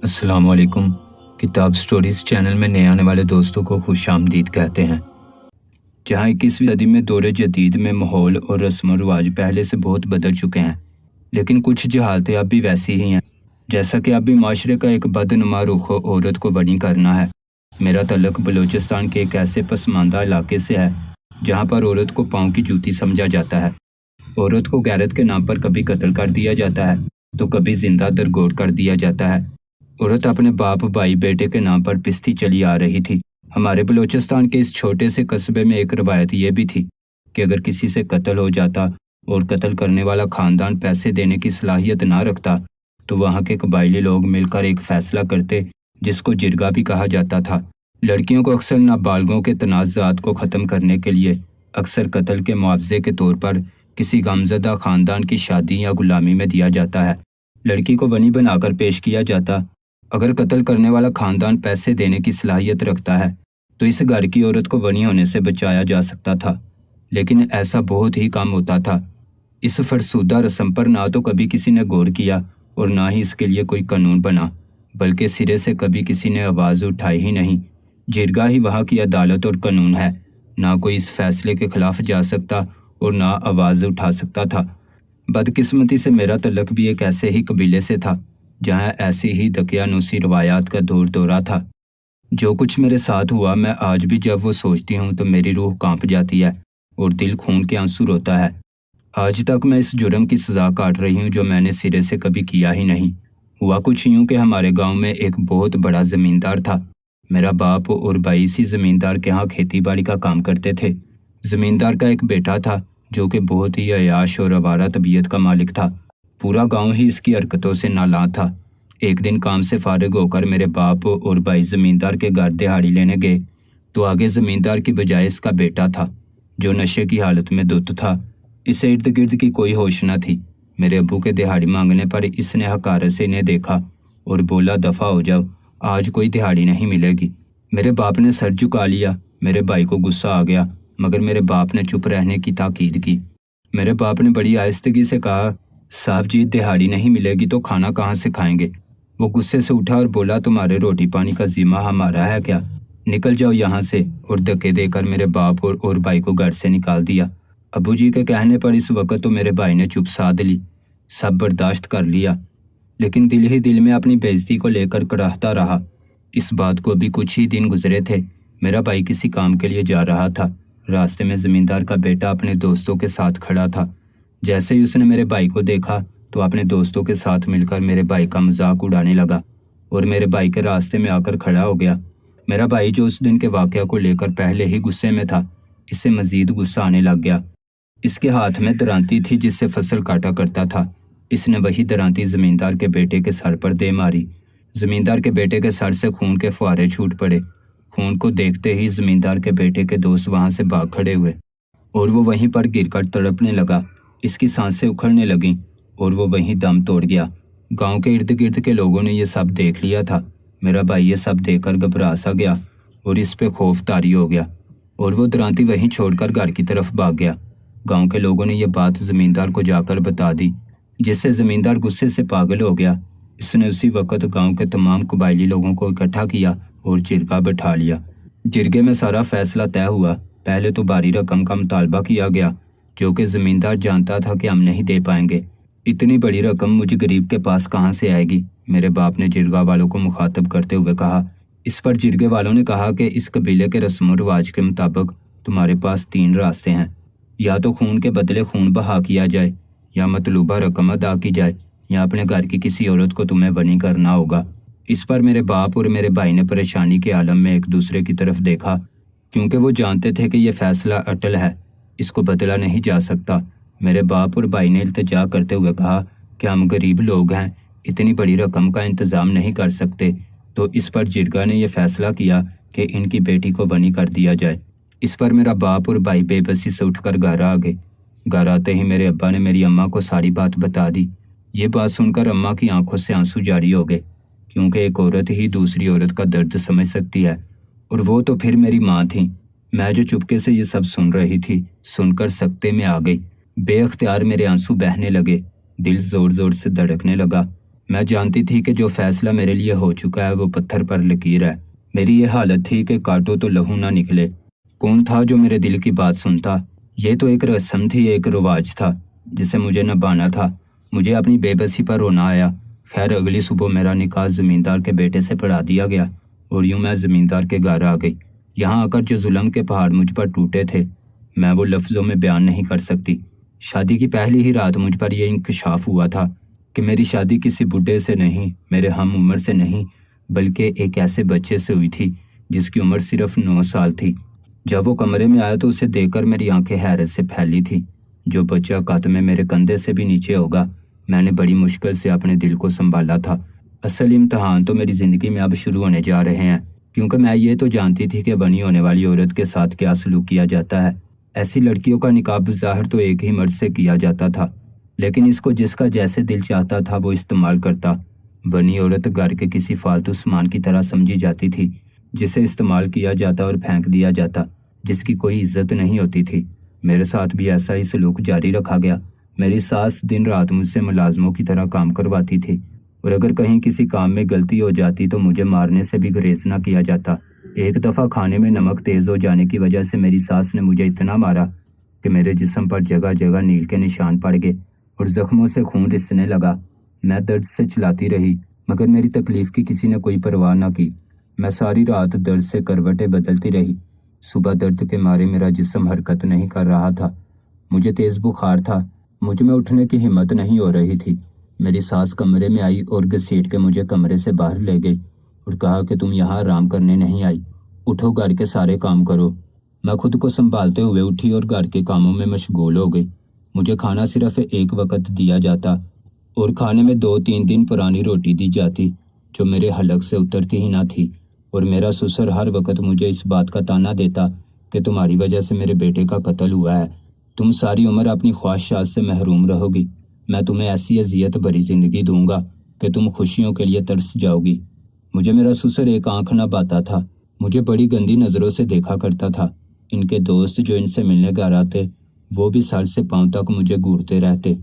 السلام علیکم۔ کتاب سٹوریز چینل میں نئے آنے والے دوستوں کو خوش آمدید کہتے ہیں۔ جہاں 21ویں صدی میں دور جدید میں ماحول اور رسم و رواج پہلے سے بہت بدل چکے ہیں، لیکن کچھ جہالتیں اب بھی ویسی ہی ہیں۔ جیسا کہ اب بھی معاشرے کا ایک بدنما رخ عورت کو بنی کرنا ہے۔ میرا تعلق بلوچستان کے ایک ایسے پسماندہ علاقے سے ہے جہاں پر عورت کو پاؤں کی جوتی سمجھا جاتا ہے۔ عورت کو غیرت کے نام پر کبھی قتل کر دیا جاتا ہے تو کبھی زندہ درگور کر دیا جاتا ہے۔ عورت اپنے باپ، بھائی، بیٹے کے نام پر پستی چلی آ رہی تھی۔ ہمارے بلوچستان کے اس چھوٹے سے قصبے میں ایک روایت یہ بھی تھی کہ اگر کسی سے قتل ہو جاتا اور قتل کرنے والا خاندان پیسے دینے کی صلاحیت نہ رکھتا تو وہاں کے قبائلی لوگ مل کر ایک فیصلہ کرتے جس کو جرگہ بھی کہا جاتا تھا۔ لڑکیوں کو اکثر نابالغوں کے تنازعات کو ختم کرنے کے لیے اکثر قتل کے معاوضے کے طور پر کسی غمزدہ خاندان کی شادی یا غلامی میں دیا جاتا ہے۔ لڑکی کو بنی بنا کر پیش کیا جاتا۔ اگر قتل کرنے والا خاندان پیسے دینے کی صلاحیت رکھتا ہے تو اس گھر کی عورت کو بنی ہونے سے بچایا جا سکتا تھا، لیکن ایسا بہت ہی کم ہوتا تھا۔ اس فرسودہ رسم پر نہ تو کبھی کسی نے غور کیا اور نہ ہی اس کے لیے کوئی قانون بنا، بلکہ سرے سے کبھی کسی نے آواز اٹھائی ہی نہیں۔ جرگہ ہی وہاں کی عدالت اور قانون ہے، نہ کوئی اس فیصلے کے خلاف جا سکتا اور نہ آواز اٹھا سکتا تھا۔ بدقسمتی سے میرا تعلق بھی ایک ایسے ہی قبیلے سے تھا جہاں ایسی ہی دقیانوسی روایات کا دور دورہ تھا۔ جو کچھ میرے ساتھ ہوا، میں آج بھی جب وہ سوچتی ہوں تو میری روح کانپ جاتی ہے اور دل خون کے آنسو روتا ہے۔ آج تک میں اس جرم کی سزا کاٹ رہی ہوں جو میں نے سرے سے کبھی کیا ہی نہیں۔ ہوا کچھ یوں کہ ہمارے گاؤں میں ایک بہت بڑا زمیندار تھا۔ میرا باپ اور بھائی اسی زمیندار کے ہاں کھیتی باڑی کا کام کرتے تھے۔ زمیندار کا ایک بیٹا تھا جو کہ بہت ہی عیاش اور آوارہ طبیعت کا مالک تھا۔ پورا گاؤں ہی اس کی حرکتوں سے نالاں تھا۔ ایک دن کام سے فارغ ہو کر میرے باپ اور بھائی زمیندار کے گھر دہاڑی لینے گئے تو آگے زمیندار کی بجائے اس کا بیٹا تھا جو نشے کی حالت میں دھت تھا۔ اسے ارد گرد کی کوئی ہوش نہ تھی۔ میرے ابو کے دہاڑی مانگنے پر اس نے حقارت سے انہیں دیکھا اور بولا، دفع ہو جاؤ، آج کوئی دہاڑی نہیں ملے گی۔ میرے باپ نے سر جھکا لیا۔ میرے بھائی کو غصہ آ گیا مگر میرے باپ نے چپ رہنے کی تاکید کی۔ میرے باپ نے بڑی آہستگی سے کہا، صاحب جی، دہاڑی نہیں ملے گی تو کھانا کہاں سے کھائیں گے؟ وہ غصے سے اٹھا اور بولا، تمہارے روٹی پانی کا ذمہ ہمارا ہے کیا؟ نکل جاؤ یہاں سے، اور دھکے دے کر میرے باپ اور بھائی کو گھر سے نکال دیا۔ ابو جی کے کہنے پر اس وقت تو میرے بھائی نے چپ سادھ لی، سب برداشت کر لیا، لیکن دل ہی دل میں اپنی بےعزتی کو لے کر کڑہتا رہا۔ اس بات کو ابھی کچھ ہی دن گزرے تھے۔ میرا بھائی کسی کام کے لیے جا رہا تھا۔ راستے میں زمیندار کا بیٹا اپنے دوستوں کے ساتھ کھڑا تھا۔ جیسے ہی اس نے میرے بھائی کو دیکھا تو اپنے دوستوں کے ساتھ مل کر میرے بھائی کا مذاق اڑانے لگا اور میرے بھائی کے راستے میں آ کر کھڑا ہو گیا۔ میرا بھائی جو اس دن کے واقعہ کو لے کر پہلے ہی غصے میں تھا، اس سے مزید غصہ آنے لگ گیا۔ اس کے ہاتھ میں درانتی تھی جس سے فصل کاٹا کرتا تھا۔ اس نے وہی درانتی زمیندار کے بیٹے کے سر پر دے ماری۔ زمیندار کے بیٹے کے سر سے خون کے فوارے چھوٹ پڑے۔ خون کو دیکھتے ہی زمیندار کے بیٹے کے دوست وہاں سے بھاگ کھڑے ہوئے اور وہ وہیں پر گر کر تڑپنے لگا۔ اس کی سانسیں اکھڑنے لگیں اور وہ وہیں دم توڑ گیا۔ گاؤں کے ارد گرد کے لوگوں نے یہ سب دیکھ لیا تھا۔ میرا بھائی یہ سب دیکھ کر گھبرا سا گیا اور اس پہ خوف طاری ہو گیا اور وہ درانتی وہیں چھوڑ کر گھر کی طرف بھاگ گیا۔ گاؤں کے لوگوں نے یہ بات زمیندار کو جا کر بتا دی، جس سے زمیندار غصے سے پاگل ہو گیا۔ اس نے اسی وقت گاؤں کے تمام قبائلی لوگوں کو اکٹھا کیا اور جرگہ بٹھا لیا۔ جرگے میں سارا فیصلہ طے ہوا۔ پہلے تو بھاری رقم کا مطالبہ کیا گیا جو کہ زمیندار جانتا تھا کہ ہم نہیں دے پائیں گے۔ اتنی بڑی رقم مجھ غریب کے پاس کہاں سے آئے گی؟ میرے باپ نے جرگہ والوں کو مخاطب کرتے ہوئے کہا۔ اس پر جرگے والوں نے کہا کہ اس قبیلے کے رسم و رواج کے مطابق تمہارے پاس 3 راستے ہیں، یا تو خون کے بدلے خون بہا کیا جائے، یا مطلوبہ رقم ادا کی جائے، یا اپنے گھر کی کسی عورت کو تمہیں بنی کرنا ہوگا۔ اس پر میرے باپ اور میرے بھائی نے پریشانی کے عالم میں ایک دوسرے کی طرف دیکھا، کیونکہ وہ جانتے تھے کہ یہ فیصلہ اٹل ہے، اس کو بدلا نہیں جا سکتا۔ میرے باپ اور بھائی نے التجا کرتے ہوئے کہا کہ ہم غریب لوگ ہیں، اتنی بڑی رقم کا انتظام نہیں کر سکتے۔ تو اس پر جرگہ نے یہ فیصلہ کیا کہ ان کی بیٹی کو بنی کر دیا جائے۔ اس پر میرا باپ اور بھائی بے بسی سے اٹھ کر گھر آ گئے۔ گھر آتے ہی میرے ابا نے میری اماں کو ساری بات بتا دی۔ یہ بات سن کر اماں کی آنکھوں سے آنسو جاری ہو گئے، کیونکہ ایک عورت ہی دوسری عورت کا درد سمجھ سکتی ہے، اور وہ تو پھر میری ماں تھیں۔ میں جو چپکے سے یہ سب سن رہی تھی، سن کر سکتے میں آ گئی۔ بے اختیار میرے آنسو بہنے لگے، دل زور زور سے دھڑکنے لگا۔ میں جانتی تھی کہ جو فیصلہ میرے لیے ہو چکا ہے وہ پتھر پر لکیر ہے۔ میری یہ حالت تھی کہ کاٹو تو لہو نہ نکلے۔ کون تھا جو میرے دل کی بات سنتا؟ یہ تو ایک رسم تھی، ایک رواج تھا جسے مجھے نبھانا تھا۔ مجھے اپنی بے بسی پر رونا آیا۔ خیر اگلی صبح میرا نکاح زمیندار کے بیٹے سے پڑھا دیا گیا اور یوں میں زمیندار کے گھر آ گئی۔ یہاں آ کر جو ظلم کے پہاڑ مجھ پر ٹوٹے تھے میں وہ لفظوں میں بیان نہیں کر سکتی۔ شادی کی پہلی ہی رات مجھ پر یہ انکشاف ہوا تھا کہ میری شادی کسی بڈھے سے نہیں، میرے ہم عمر سے نہیں، بلکہ ایک ایسے بچے سے ہوئی تھی جس کی عمر صرف 9 سال تھی۔ جب وہ کمرے میں آیا تو اسے دیکھ کر میری آنکھیں حیرت سے پھیلی تھی۔ جو بچہ قد میں میرے کندھے سے بھی نیچے ہوگا، میں نے بڑی مشکل سے اپنے دل کو سنبھالا تھا۔ اصل امتحان تو میری زندگی میں اب شروع ہونے جا رہے ہیں، کیونکہ میں یہ تو جانتی تھی کہ بنی ہونے والی عورت کے ساتھ کیا سلوک کیا جاتا ہے۔ ایسی لڑکیوں کا نکاح بظاہر تو ایک ہی مرد سے کیا جاتا تھا، لیکن اس کو جس کا جیسے دل چاہتا تھا وہ استعمال کرتا۔ بنی عورت گھر کے کسی فالتو سامان کی طرح سمجھی جاتی تھی جسے استعمال کیا جاتا اور پھینک دیا جاتا، جس کی کوئی عزت نہیں ہوتی تھی۔ میرے ساتھ بھی ایسا ہی سلوک جاری رکھا گیا۔ میری ساس دن رات مجھ سے ملازموں کی طرح کام کرواتی تھی، اور اگر کہیں کسی کام میں غلطی ہو جاتی تو مجھے مارنے سے بھی گریز نہ کیا جاتا۔ ایک دفعہ کھانے میں نمک تیز ہو جانے کی وجہ سے میری ساس نے مجھے اتنا مارا کہ میرے جسم پر جگہ جگہ نیل کے نشان پڑ گئے اور زخموں سے خون رسنے لگا۔ میں درد سے چلاتی رہی، مگر میری تکلیف کی کسی نے کوئی پرواہ نہ کی۔ میں ساری رات درد سے کروٹیں بدلتی رہی۔ صبح درد کے مارے میرا جسم حرکت نہیں کر رہا تھا۔ مجھے تیز بخار تھا، مجھ میں اٹھنے کی ہمت نہیں ہو رہی تھی۔ میری ساس کمرے میں آئی اور گھسیٹ کے مجھے کمرے سے باہر لے گئی اور کہا کہ تم یہاں آرام کرنے نہیں آئی، اٹھو گھر کے سارے کام کرو۔ میں خود کو سنبھالتے ہوئے اٹھی اور گھر کے کاموں میں مشغول ہو گئی۔ مجھے کھانا صرف ایک وقت دیا جاتا اور کھانے میں 2-3 دن پرانی روٹی دی جاتی جو میرے حلق سے اترتی ہی نہ تھی، اور میرا سسر ہر وقت مجھے اس بات کا طعنہ دیتا کہ تمہاری وجہ سے میرے بیٹے کا قتل ہوا ہے، تم ساری عمر اپنی خواہشات سے محروم رہو گی، میں تمہیں ایسی اذیت بھری زندگی دوں گا کہ تم خوشیوں کے لیے ترس جاؤ گی۔ مجھے میرا سسر ایک آنکھ نہ باتا تھا، مجھے بڑی گندی نظروں سے دیکھا کرتا تھا۔ ان کے دوست جو ان سے ملنے گھر آتے وہ بھی سر سے پاؤں تک مجھے گھورتے رہتے۔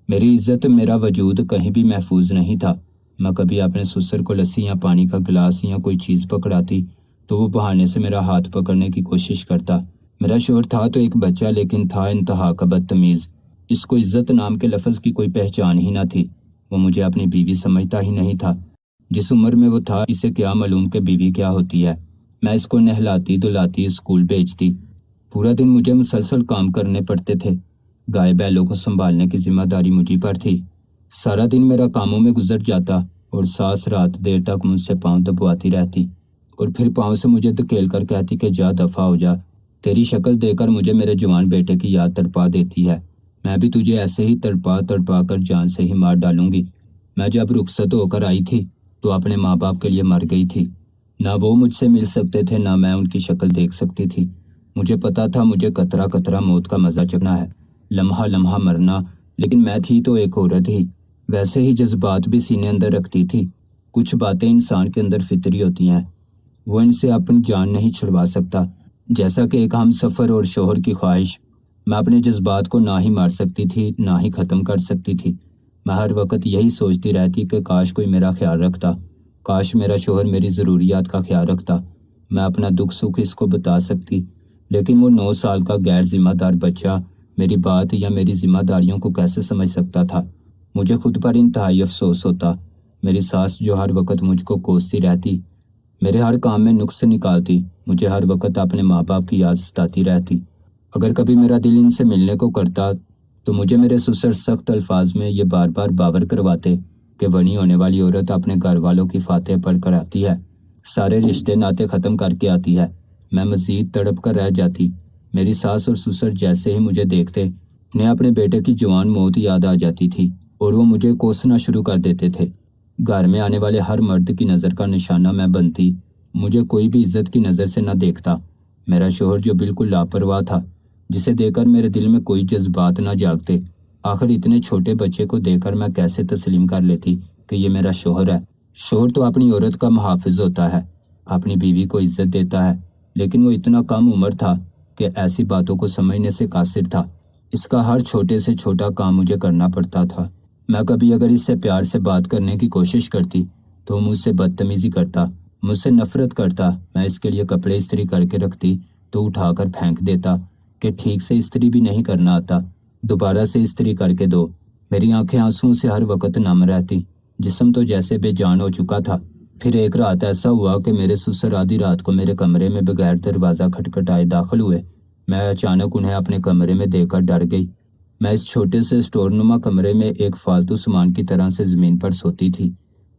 میری عزت، میرا وجود کہیں بھی محفوظ نہیں تھا۔ میں کبھی اپنے سسر کو لسی یا پانی کا گلاس یا کوئی چیز پکڑاتی تو وہ بہانے سے میرا ہاتھ پکڑنے کی کوشش کرتا۔ میرا شوہر تھا تو ایک بچہ، لیکن تھا انتہا کا بدتمیز۔ اس کو عزت نام کے لفظ کی کوئی پہچان ہی نہ تھی۔ وہ مجھے اپنی بیوی سمجھتا ہی نہیں تھا۔ جس عمر میں وہ تھا اسے کیا معلوم کہ بیوی کیا ہوتی ہے۔ میں اس کو نہلاتی دھلاتی اسکول بھیجتی۔ پورا دن مجھے مسلسل کام کرنے پڑتے تھے۔ گائے بیلوں کو سنبھالنے کی ذمہ داری مجھی پر تھی۔ سارا دن میرا کاموں میں گزر جاتا اور ساس رات دیر تک مجھ سے پاؤں دبواتی رہتی اور پھر پاؤں سے مجھے دھکیل کر کہتی کہ جا دفع ہو جا، تیری شکل دیکھ کر مجھے میرے جوان بیٹے کی یاد تڑپا دیتی ہے، میں بھی تجھے ایسے ہی تڑپا تڑپا کر جان سے ہی مار ڈالوں گی۔ میں جب رخصت ہو کر آئی تھی تو اپنے ماں باپ کے لیے مر گئی تھی۔ نہ وہ مجھ سے مل سکتے تھے، نہ میں ان کی شکل دیکھ سکتی تھی۔ مجھے پتا تھا مجھے قطرہ قطرہ موت کا مزہ چکھنا ہے، لمحہ لمحہ مرنا، لیکن میں تھی تو ایک عورت ہی، ویسے ہی جذبات بھی سینے اندر رکھتی تھی۔ کچھ باتیں انسان کے اندر فطری ہوتی ہیں، وہ ان سے اپنی جان نہیں چھڑوا سکتا، جیسا کہ ایک ہم سفر اور شوہر کی خواہش۔ میں اپنے جذبات کو نہ ہی مار سکتی تھی نہ ہی ختم کر سکتی تھی۔ میں ہر وقت یہی سوچتی رہتی کہ کاش کوئی میرا خیال رکھتا، کاش میرا شوہر میری ضروریات کا خیال رکھتا، میں اپنا دکھ سکھ اس کو بتا سکتی، لیکن وہ 9 سال کا غیر ذمہ دار بچہ میری بات یا میری ذمہ داریوں کو کیسے سمجھ سکتا تھا؟ مجھے خود پر انتہائی افسوس ہوتا۔ میری ساس جو ہر وقت مجھ کو کوستی رہتی، میرے ہر کام میں نقص نکالتی، مجھے ہر وقت اپنے ماں باپ کی یاد ستاتی رہتی۔ اگر کبھی میرا دل ان سے ملنے کو کرتا تو مجھے میرے سسر سخت الفاظ میں یہ بار بار باور کرواتے کہ بنی ہونے والی عورت اپنے گھر والوں کی فاتح پڑھ کر آتی ہے، سارے رشتے ناطے ختم کر کے آتی ہے۔ میں مزید تڑپ کر رہ جاتی۔ میری ساس اور سسر جیسے ہی مجھے دیکھتے انہیں اپنے بیٹے کی جوان موت یاد آ جاتی تھی اور وہ مجھے کوسنا شروع کر دیتے تھے۔ گھر میں آنے والے ہر مرد کی نظر کا نشانہ میں بنتی، مجھے کوئی بھی عزت کی نظر سے نہ دیکھتا۔ میرا شوہر جو بالکل لاپرواہ تھا، جسے دیکھ کر میرے دل میں کوئی جذبات نہ جاگتے، آخر اتنے چھوٹے بچے کو دیکھ کر میں کیسے تسلیم کر لیتی کہ یہ میرا شوہر ہے۔ شوہر تو اپنی عورت کا محافظ ہوتا ہے، اپنی بیوی کو عزت دیتا ہے، لیکن وہ اتنا کم عمر تھا کہ ایسی باتوں کو سمجھنے سے قاصر تھا۔ اس کا ہر چھوٹے سے چھوٹا کام مجھے کرنا پڑتا تھا۔ میں کبھی اگر اس سے پیار سے بات کرنے کی کوشش کرتی تو وہ مجھ سے بدتمیزی کرتا، مجھ سے نفرت کرتا۔ میں اس کے لیے کپڑے استری کر کے رکھتی تو اٹھا کر پھینک دیتا کہ ٹھیک سے استری بھی نہیں کرنا آتا، دوبارہ سے استری کر کے دو۔ میری آنکھیں آنسوؤں سے ہر وقت نم رہتی، جسم تو جیسے بے جان ہو چکا تھا۔ پھر ایک رات ایسا ہوا کہ میرے سسر آدھی رات کو میرے کمرے میں بغیر دروازہ کھٹکھٹائے داخل ہوئے۔ میں اچانک انہیں اپنے کمرے میں دیکھ کر ڈر گئی۔ میں اس چھوٹے سے اسٹور نما کمرے میں ایک فالتو سامان کی طرح سے زمین پر سوتی تھی،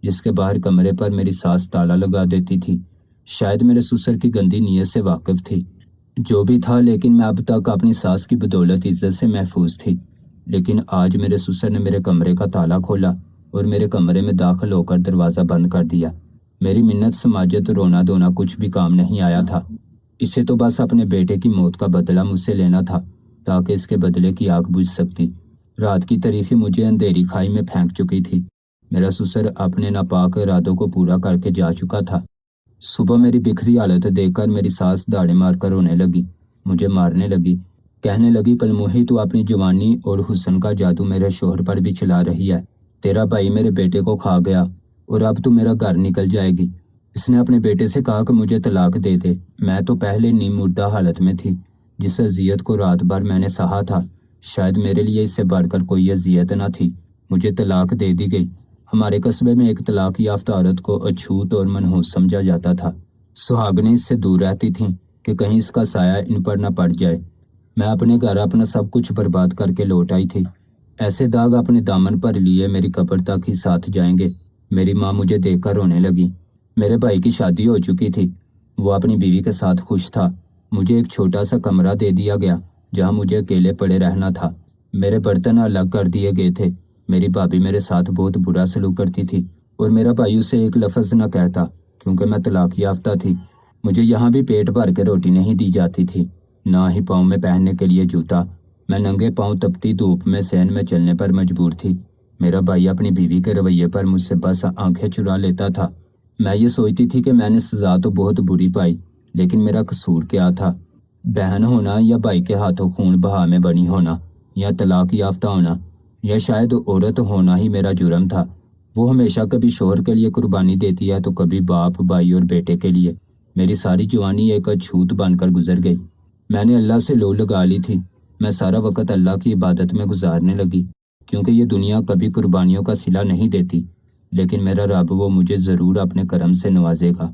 جس کے باہر کمرے پر میری ساس تالا لگا دیتی تھی۔ شاید میرے سسر کی گندی نیت سے واقف تھی، جو بھی تھا، لیکن میں اب تک اپنی ساس کی بدولت عزت سے محفوظ تھی۔ لیکن آج میرے سسر نے میرے کمرے کا تالا کھولا اور میرے کمرے میں داخل ہو کر دروازہ بند کر دیا۔ میری منت سماجت رونا دھونا کچھ بھی کام نہیں آیا تھا۔ اسے تو بس اپنے بیٹے کی موت کا بدلہ مجھ سے لینا تھا تاکہ اس کے بدلے کی آگ بجھ سکتی۔ رات کی تاریکی مجھے اندھیری کھائی میں پھینک چکی تھی۔ میرا سسر اپنے ناپاک ارادوں کو پورا کر کے جا چکا تھا۔ صبح میری بکھری حالت دیکھ کر میری ساس داڑیں مار کر رونے لگی، مجھے مارنے لگی، کہنے لگی، کلموہی تو اپنی جوانی اور حسن کا جادو میرے شوہر پر بھی چلا رہی ہے۔ تیرا بھائی میرے بیٹے کو کھا گیا اور اب تو میرا گھر نکل جائے گی۔ اس نے اپنے بیٹے سے کہا کہ مجھے طلاق دے دے۔ میں تو پہلے نیم مردہ حالت میں تھی، جس اذیت کو رات بھر میں نے سہا تھا، شاید میرے لیے اس سے بڑھ کر کوئی اذیت نہ تھی۔ مجھے طلاق دے دی گئی۔ ہمارے قصبے میں ایک طلاق یافتہ عورت کو اچھوت اور منحوس سمجھا جاتا تھا۔ سہاگنیں اس سے دور رہتی تھیں کہ کہیں اس کا سایہ ان پر نہ پڑ جائے۔ میں اپنے گھر اپنا سب کچھ برباد کر کے لوٹ آئی تھی۔ ایسے داغ اپنے دامن پر لیے میری قبر تک ہی ساتھ جائیں گے۔ میری ماں مجھے دیکھ کر رونے لگی۔ میرے بھائی کی شادی ہو چکی تھی، وہ اپنی بیوی کے ساتھ خوش تھا۔ مجھے ایک چھوٹا سا کمرہ دے دیا گیا جہاں مجھے اکیلے پڑے رہنا تھا۔ میرے برتن الگ کر دیے گئے تھے۔ میری بھابھی میرے ساتھ بہت برا سلوک کرتی تھی اور میرا بھائی اسے ایک لفظ نہ کہتا کیونکہ میں طلاق یافتہ تھی۔ مجھے یہاں بھی پیٹ بھر کے روٹی نہیں دی جاتی تھی، نہ ہی پاؤں میں پہننے کے لیے جوتا۔ میں ننگے پاؤں تپتی دھوپ میں صحن میں چلنے پر مجبور تھی۔ میرا بھائی اپنی بیوی کے رویے پر مجھ سے بس آنکھیں چرا لیتا تھا۔ میں یہ سوچتی تھی کہ میں نے سزا تو بہت بری پائی، لیکن میرا قصور کیا تھا؟ بہن ہونا یا بھائی کے ہاتھوں خون بہا میں بنی ہونا یا طلاق یافتہ ہونا یا شاید عورت ہونا ہی میرا جرم تھا۔ وہ ہمیشہ کبھی شوہر کے لیے قربانی دیتی ہے تو کبھی باپ، بھائی اور بیٹے کے لیے۔ میری ساری جوانی ایک اچھوت بن کر گزر گئی۔ میں نے اللہ سے لو لگا لی تھی۔ میں سارا وقت اللہ کی عبادت میں گزارنے لگی، کیونکہ یہ دنیا کبھی قربانیوں کا صلہ نہیں دیتی، لیکن میرا رب وہ مجھے ضرور اپنے کرم سے نوازے گا۔